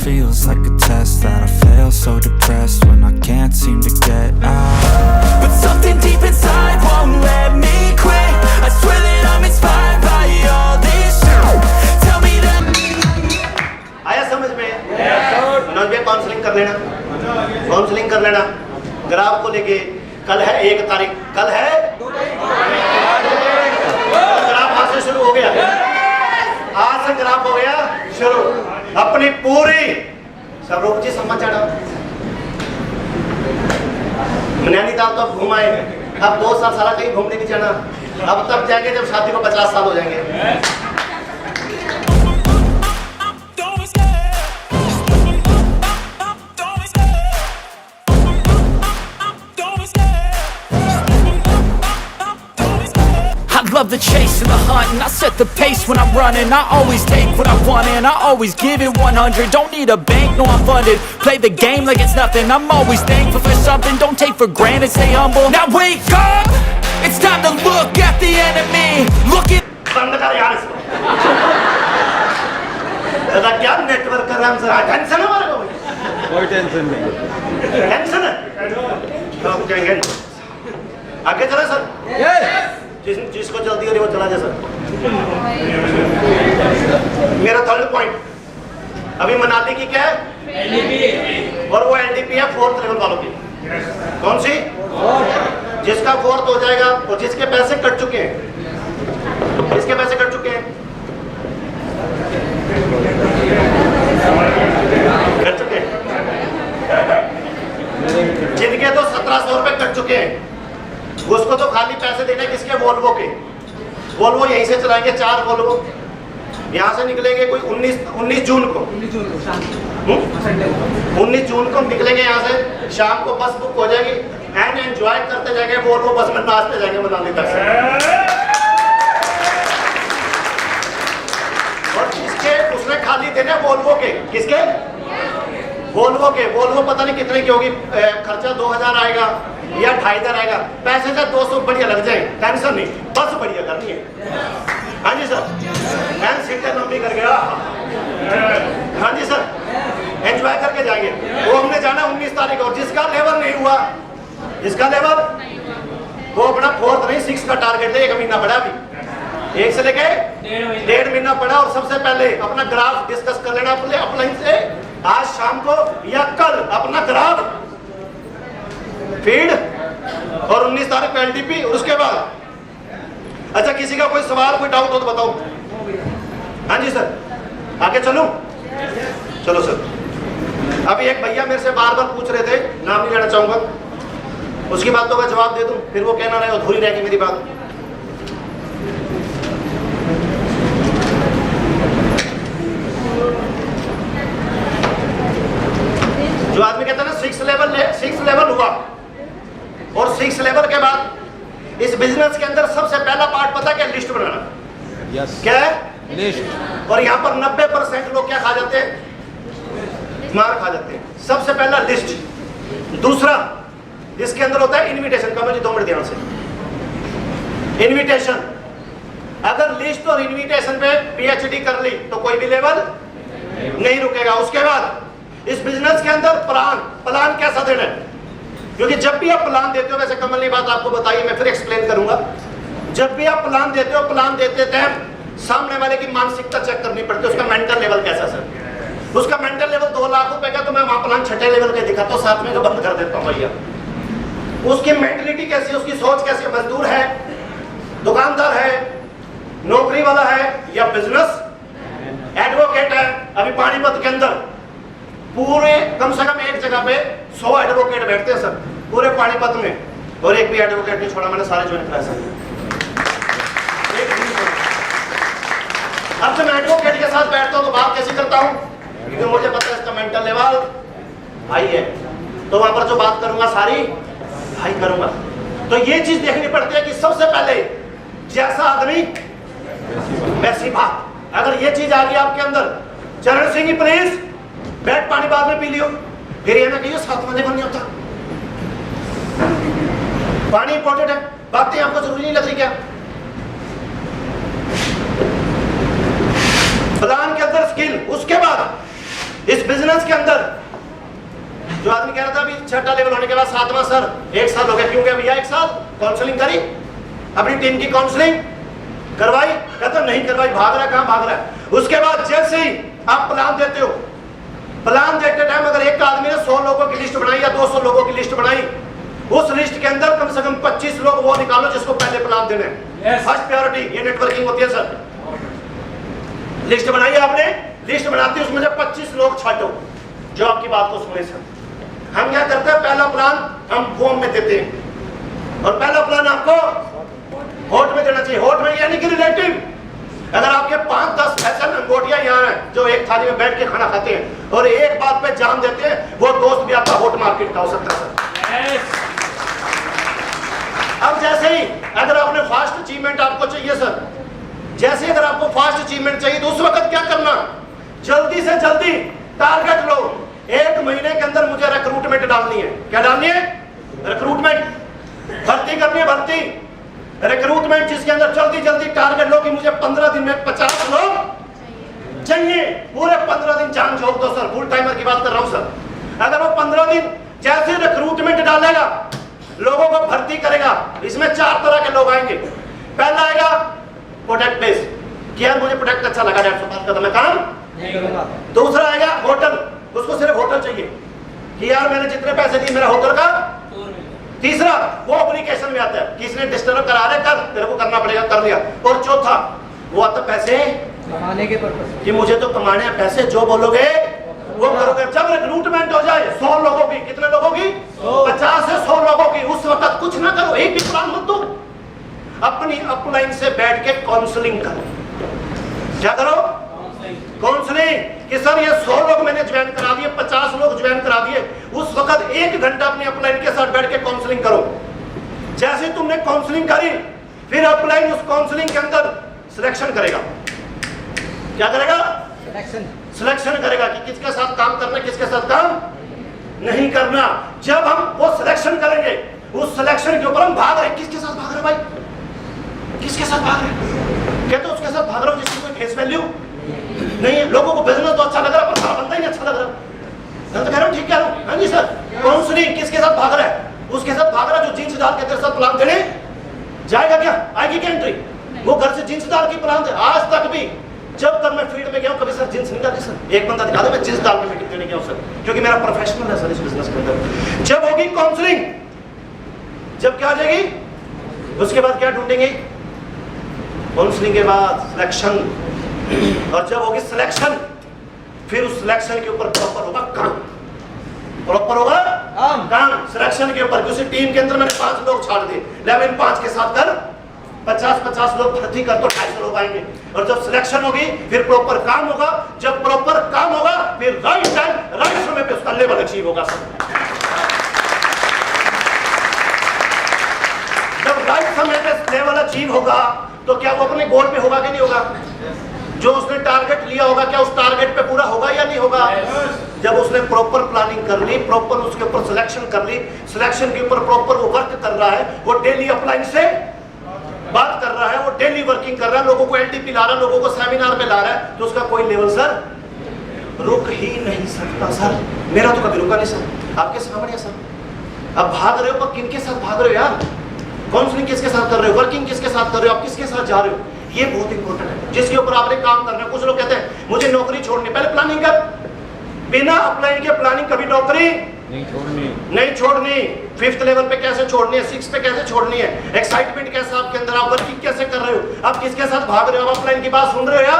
feels like a test that I fail, so depressed when I can't seem to get out. But something deep inside won't let me quit. I swear that I'm inspired by all this shit. Tell me that आया समझ में? मनोज भाई counselling कर लेना, counselling कर लेना। Graph को लेके कल है 1 तारीख, कल है ग्राफ आज से शुरू हो गया, आज से ग्राफ हो गया शुरू। अपनी पूरी स्वरूप जी समझ जाना। नैनीताल तो अब घूम आए, अब 2 साल सारा कहीं घूमने नहीं जाना। अब तब जाएंगे जब शादी को 50 साल हो जाएंगे। Love the chase and the hunt, and I set the pace when I'm running. I always take what I want and I always give it 100. Don't need a bank, no I'm funded. Play the game like it's nothing. I'm always thankful for something. Don't take for granted, stay humble. Now wake up, it's time to look at the enemy. Look at बंद कर यार इसको। दादा क्या network कर रहा है sir? Tension है हमारे को? कोई टेंशन नहीं। टेंशन है? तो आप जाएंगे आगे चले सर। यस। जिसको जल्दी हो रही वो चला जाए सर। मेरा थर्ड पॉइंट, अभी मनाली की क्या है? एलडीपी, और वो एलडीपी है 4th लेवल वालों की। कौन सी? जिसका 4th हो जाएगा और जिसके पैसे कट चुके हैं, जिसके पैसे कट चुके हैं, कट चुके हैं, जिनके तो 1700 रुपए कट चुके हैं, उसको तो खाली पैसे देने किसके? वोल्वो के। वोल्वो यहीं से चलाएंगे 4 वोल्वो, यहाँ से निकलेंगे कोई 19 जून को 19 जून को निकलेंगे यहाँ से। शाम को बस बुक हो जाएगी एंड एंजॉय करते जाएंगे, वोल्वो बस में नाचते जाएंगे मनाली तक से। और जिसके उसने खाली देने वोल्वो के, किसके? वोल्वो के। वोल्वो पता नहीं कितने की होगी, खर्चा 2000 आएगा या 2500 आएगा। पैसे का 200 बढ़िया लग जाए, टेंशन नहीं, बस बढ़िया करनी है। हाँ जी सर, मैं सीटें लंबी कर गया। हाँ जी सर, एंजॉय करके जाएंगे। वो हमने जाना 19 तारीख और जिसका लेवल नहीं हुआ, जिसका लेवल वो अपना 4th नहीं 6 का टारगेट ले। 1 महीना पड़ा, अभी 1 से लेके 1.5 महीना पड़ा। और सबसे पहले अपना ग्राफ डिस्कस कर लेना अपने अपलाइन से आज शाम को या कल। अपना ग्राफ फीड और 19 तारीख को एलडीपी। उसके बाद अच्छा, किसी का कोई सवाल कोई डाउट हो तो बताओ। हाँ जी सर, आगे चलूं? चलो सर। अभी एक भैया मेरे से बार बार पूछ रहे थे, नाम नहीं लेना चाहूंगा, उसकी बात तो मैं जवाब दे दूं, फिर वो कहना रहे अधूरी रहेगी मेरी बात। जो आदमी कहता है ना 6 लेवल हुआ, और 6 लेवल के बाद इस बिजनेस के अंदर सबसे पहला पार्ट पता क्या? लिस्ट बनाना। यस। क्या है? लिस्ट। और यहाँ पर 90% लोग क्या खा जाते हैं? मार खा जाते हैं। सबसे पहला लिस्ट। दूसरा इसके अंदर होता है इनविटेशन का। मुझे 2 मिनट ध्यान से। इनविटेशन, अगर लिस्ट और इनविटेशन पे पीएचडी कर ली तो कोई भी लेवल नहीं रुकेगा। उसके बाद इस बिजनेस के अंदर प्लान कैसा देना है, क्योंकि जब भी आप प्लान देते हो, वैसे कमल ने बात आपको बताई, मैं फिर एक्सप्लेन करूंगा। जब भी आप प्लान देते हो, प्लान देते थे सामने वाले की मानसिकता चेक करनी पड़ती है, उसका मेंटल लेवल कैसा सर। उसका मेंटल लेवल 2 लाख रुपए का, तो मैं वहां प्लान 6ठे लेवल के दिखाता हूँ, 7वें का बंद कर देता हूँ भैया। उसकी मेंटलिटी कैसी है, उसकी सोच कैसी है? मजदूर है, दुकानदार है, नौकरी वाला है, या बिजनेस एडवोकेट है। अभी पानीपत के अंदर पूरे कम से कम एक जगह पे 100 एडवोकेट बैठते हैं सर, पूरे पानीपत में, और एक भी एडवोकेट नहीं छोड़ा मैंने, सारे ज्वाइन कराए सर। अब जब मैं एडवोकेट के साथ बैठता हूँ तो बात कैसे करता हूँ, क्योंकि मुझे पता है इसका मेंटल लेवल हाई है, तो वहां पर जो बात करूंगा सारी हाई करूंगा। तो ये चीज देखनी पड़ती है कि सबसे पहले जैसा आदमी वैसी बात। अगर ये चीज आ गई आपके अंदर, चरण सिंह प्लीज बैठ, पानी बाद में पी लियो, फिर ये ना कहियो 7 लेवल नहीं होता। पानी इंपॉर्टेंट है, बातें आपको जरूरी नहीं लग रही क्या? प्लान के अंदर स्किल, उसके बाद इस बिजनेस एक्सपीरियंस के अंदर जो आदमी कह रहा था अभी 6ठा लेवल होने के बाद 7वां सर 1 साल हो गया, क्यों गया भैया 1 साल? काउंसलिंग करी, अपनी टीम की काउंसलिंग करवाई, कहता नहीं करवाई, भाग रहा है, कहां भाग रहा है। उसके बाद जैसे ही आप प्लान देते हो, प्लान देते टाइम अगर एक आदमी ने 100 लोगों की लिस्ट बनाई या 200 लोगों की लिस्ट बनाई, उस लिस्ट के अंदर कम से कम 25 लोग वो निकालो जिसको पहले प्लान देने। फर्स्ट प्रायोरिटी, ये नेटवर्किंग होती है सर। लिस्ट बनाई आपने, लिस्ट बनाती है उसमें से 25 लोग छाटो जो आपकी बात को सुने सर। हम क्या करते हैं, पहला प्लान हम फॉर्म में देते हैं और पहला प्लान आपको होट में देना चाहिए। होट में यानी कि रिलेटिव। अगर आपके 5-10 ऐसे लंगोटिया यहाँ हैं जो एक थाली में बैठ के खाना खाते हैं और एक बात पे जान देते हैं, वो दोस्त भी आपका होट मार्केट का हो सकता है सर। अब जैसे ही अगर आपने फास्ट अचीवमेंट आपको चाहिए सर, जैसे अगर आपको फास्ट अचीवमेंट चाहिए तो उस वक्त क्या करना, जल्दी से जल्दी टारगेट लो। 1 महीने के अंदर मुझे रिक्रूटमेंट डालनी है। क्या डालनी है? रिक्रूटमेंट, भर्ती करनी है, भर्ती रिक्रूटमेंट, जिसके अंदर जल्दी जल्दी टारगेट लो कि मुझे 15 दिन में 50 लोग चाहिए। पूरे 15 दिन जान झोंक दो सर, फुल टाइमर की बात कर रहा हूं सर। अगर वो 15 दिन जैसे रिक्रूटमेंट डालेगा, लोगों को भर्ती करेगा, इसमें 4 तरह के लोग आएंगे। पहला आएगा प्रोडक्ट बेस, कि यार मुझे प्रोडक्ट अच्छा लगा, 150 का मैं काम नहीं करूंगा। दूसरा आएगा होटल, उसको सिर्फ होटल चाहिए कि यार मैंने जितने पैसे दिए मेरा होटल का। तीसरा वो एप्लीकेशन में आता है कि इसने डिस्टर्ब करा रहे, कर तेरे को करना पड़ेगा, कर लिया। और चौथा वो आता पैसे कमाने के पर्पस, कि मुझे तो कमाने हैं पैसे, जो बोलोगे वो करोगे। जब रिक्रूटमेंट हो जाए 100 लोगों की, कितने लोगों की? 50 से 100 लोगों की, उस वक्त कुछ ना करो, एक भी प्लान मत दो, अपनी अपलाइन से बैठ के काउंसलिंग करो। क्या करो? काउंसलिंग, कि सर ये 100 लोग मैंने ज्वाइन करा दिए, 50 लोग ज्वाइन करा दिए। उस वक्त 1 घंटा अपनी अपलाइन के साथ बैठ के काउंसलिंग करो। जैसे तुमने काउंसलिंग करी, फिर अपलाइन उस काउंसलिंग के अंदर सिलेक्शन करेगा। क्या करेगा? सिलेक्शन करेगा कि किसके साथ काम करना, किसके साथ काम नहीं करना। जब हम वो सिलेक्शन करेंगे, उस सिलेक्शन के ऊपर हम भाग रहे, किसके साथ भाग रहे भाई, किसके साथ भाग रहे? कहते उसके साथ भाग रहा हूं जिसकी कोई फेस वैल्यू नहीं है। लोगों को बिजनेस तो अच्छा लग रहा है पर सारा बंदा ही नहीं अच्छा लग रहा। मैं तो कह रहा हूं ठीक कह रहा हूं। हाँ जी सर, काउंसलिंग किसके साथ भाग रहा है? उसके साथ भाग रहा है जो जींस डाल के तेरे साथ प्लान देने जाएगा। क्या आएगी क्या एंट्री? वो घर से जींस डाल के प्लान दे। आज तक भी जब तक मैं फील्ड में गया हूं, कभी सर जींस नहीं डाली सर। एक बंदा दिखा दे मैं जींस डाल के मीटिंग देने गया हूं सर, क्योंकि मेरा प्रोफेशनल है सर इस बिजनेस के अंदर। जब होगी काउंसलिंग, जब क्या आ जाएगी, उसके बाद क्या ढूंढेंगे? काउंसलिंग के बाद सिलेक्शन, और जब होगी सिलेक्शन, फिर उस सिलेक्शन के ऊपर प्रॉपर होगा काम। प्रॉपर होगा काम सिलेक्शन के ऊपर। उसी टीम के अंदर मैंने 5 लोग छाड़ दिए, लेकिन 5 के साथ कर 50-50 लोग भर्ती कर तो 250 लोग आएंगे। और जब सिलेक्शन होगी फिर प्रॉपर काम होगा। जब प्रॉपर काम होगा फिर राइट टाइम राइट समय पे उसका लेवल अचीव होगा सर। जब राइट समय पे लेवल अचीव होगा तो क्या वो अपने गोल पे होगा कि नहीं होगा? जो उसने टारगेट लिया होगा क्या उस टारगेट पे पूरा होगा या नहीं होगा? जब उसने प्रॉपर प्लानिंग कर ली, प्रॉपर उसके ऊपर सिलेक्शन कर ली, सिलेक्शन के ऊपर प्रॉपर वो वर्क कर रहा है, वो डेली अपलाइन से बात कर रहा है, वो डेली वर्किंग कर रहा है, लोगों को एलटीपी ला रहा है, लोगों को सेमिनार में ला रहा है, तो उसका कोई लेवल सर रुक ही नहीं सकता सर। मेरा तो कभी रुका नहीं सर, आपके सामने है सर। अब भाग रहे हो पर किन के साथ भाग रहे हो यार? काउंसलिंग किसके साथ कर रहे हो? वर्किंग किसके साथ कर रहे हो? आप किसके साथ जा रहे हो? ये बहुत इंपॉर्टेंट है जिसके ऊपर आपने काम करना है। कुछ लोग कहते हैं मुझे नौकरी छोड़नी, पहले प्लानिंग कर। बिना अप्लाई के प्लानिंग कभी नौकरी नहीं छोड़नी। 5th लेवल पे कैसे छोड़नी है, 6 पे कैसे छोड़नी है, एक्साइटमेंट कैसा आपके अंदर, आप वर्किंग कैसे कर रहे हो, आप किसके साथ भाग रहे हो, आप अप्लाई की बात सुन रहे हो या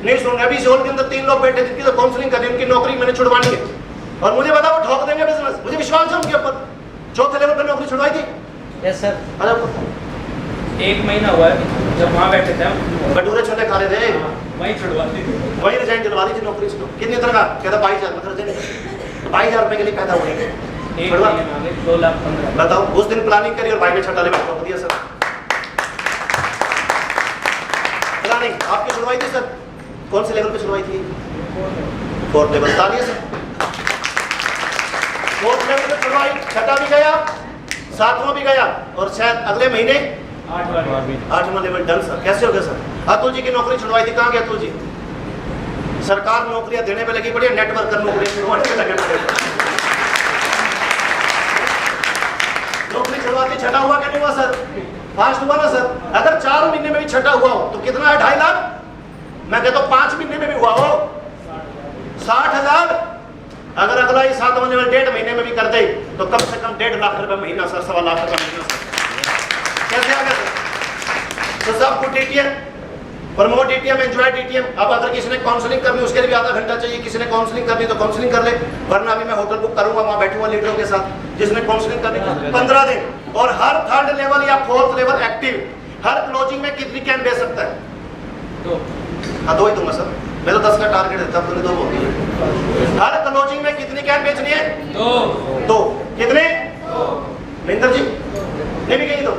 नहीं सुन रहे? अभी इस हॉल के अंदर 3 लोग बैठे जिनकी तो काउंसलिंग कर रही है, उनकी नौकरी मैंने छुड़वानी है और मुझे बताओ वो ठोक देंगे बिजनेस। मुझे विश्वास है उनके ऊपर। 4th लेवल पे नौकरी छुड़वाई थी। Yes sir. अरे 1 महीना हुआ है जब वहाँ बैठे थे हम, भटूरे छोले खा रहे थे, वहीं छुड़वाती थी, वहीं रिजाइन दिलवा दी थी नौकरी से। कितनी तनख्वाह? कहता 22,000। मतलब 22,000 रुपए के लिए पैदा हुए 2 लाख 15। बताओ, उस दिन प्लानिंग करी और भाई में 6 लेवल ठोक दिया सर। प्लानिंग आपकी छुड़वाई थी सर। कौन से लेवल पे छुड़वाई थी? 4th level. तालियां सर। 4th लेवल पे छुड़वाई, 6वां भी गया, 7वां भी गया और शायद अगले महीने 8वां लेवल डन सर। कैसे हो गया सर? अतुल जी की नौकरी छुड़वाई थी, कहाँ गया अतुल जी? सरकार नौकरियां देने पे लगी पड़ी है, नेटवर्कर नौकरियां छुड़वाने पे लगे पड़े। नौकरी छुड़वा के छठा हुआ क्या नहीं हुआ सर? फास्ट हुआ ना सर? अगर 4 महीने में भी छठा हुआ हो तो कितना है? 2.5 लाख। मैं कहता हूँ 5 महीने में भी हुआ हो 60,000। अगर अगला ही 7 महीने में 1.5 महीने में भी कर दे तो कम से कम 1.5 लाख रुपए महीना सर, 1.25 लाख रुपए महीना सर। कैसे आ गया सर? तो सब कुछ TTM, promote TTM, enjoy TTM. अब अगर किसी ने काउंसलिंग करनी उसके लिए भी आधा घंटा चाहिए, किसी ने काउंसलिंग करनी तो काउंसलिंग कर ले, वरना अभी मैं होटल बुक करूंगा, वहां बैठूंगा लीडरों के साथ, जिसने काउंसलिंग करनी 15 दिन। और हर 3rd लेवल या 4th लेवल एक्टिव हर क्लोजिंग में कितनी कैन बेच सकता है? 2। हाँ 2 ही दूंगा सर, मैं तो 10 का टारगेट देता हूँ, तुमने 2 बोल दिए। हर क्लोजिंग में कितनी कैन बेचनी है? 2। कितने? महेंद्र जी नहीं बिकेगी तो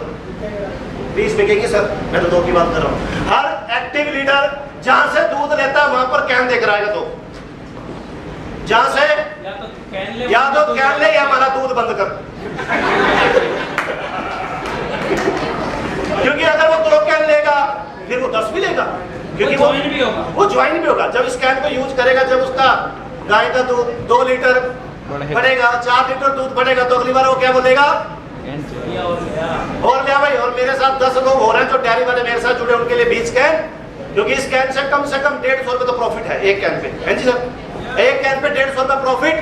20 बिकेगी सर, मैं तो 2 की बात कर रहा हूँ। हर एक्टिव लीडर जहां से दूध लेता है वहां पर कैन देकर आएगा। तो जहां से या तो कैन ले या हमारा दूध बंद कर। क्योंकि अगर वो 2 कैन लेगा फिर वो 10 भी लेगा, क्योंकि वो ज्वाइन भी होगा। जब इस कैन को यूज करेगा, जब उसका गाय का दूध 2 लीटर बढ़ेगा, 4 लीटर दूध बढ़ेगा, तो अगली बार वो क्या बोलेगा? और लिया भाई। और मेरे साथ 10 लोग हो रहे हैं जो डेयरी वाले मेरे साथ जुड़े, उनके लिए 20 कैन, क्योंकि इस कैन से कम 150 रुपए तो प्रॉफिट है एक कैन पे। है जी सर, एक कैन पे 150 रुपए प्रॉफिट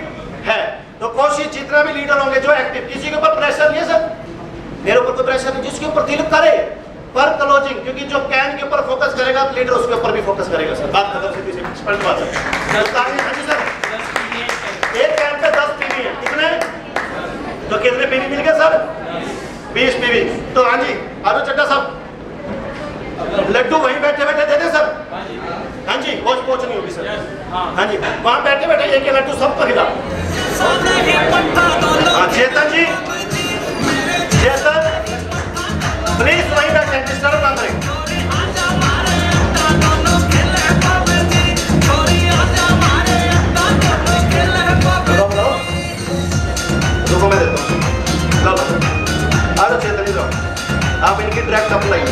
है। तो कोशिश जितना भी लीडर होंगे जो एक्टिव, किसी के ऊपर प्रेशर नहीं है सर, मेरे ऊपर कोई प्रेशर नहीं, जिसके ऊपर दिल करे पर क्लोजिंग, क्योंकि जो कैन के ऊपर फोकस करेगा तो लीडर उसके ऊपर भी फोकस करेगा सर। बात खत्म, सीधी सी स्पष्ट बात है। सर एक कैन पे 10 पीवी है, कितने? तो कितने पीवी मिल गए सर? 20 पीवी। तो हाँ जी आलू चड्डा साहब, लड्डू वहीं बैठे बैठे दे दे सर। हाँ जी पहुंच नहीं होगी सर। हाँ जी वहां बैठे बैठे एक लड्डू सबको खिला। हाँ चेतन जी, चेतन प्लीज वहीं बैठे, डिस्टर्ब ना करें। रुको मैं देता हूँ, लो आ जाओ चेतन जी, आप इनकी डायरेक्ट अप्लाई।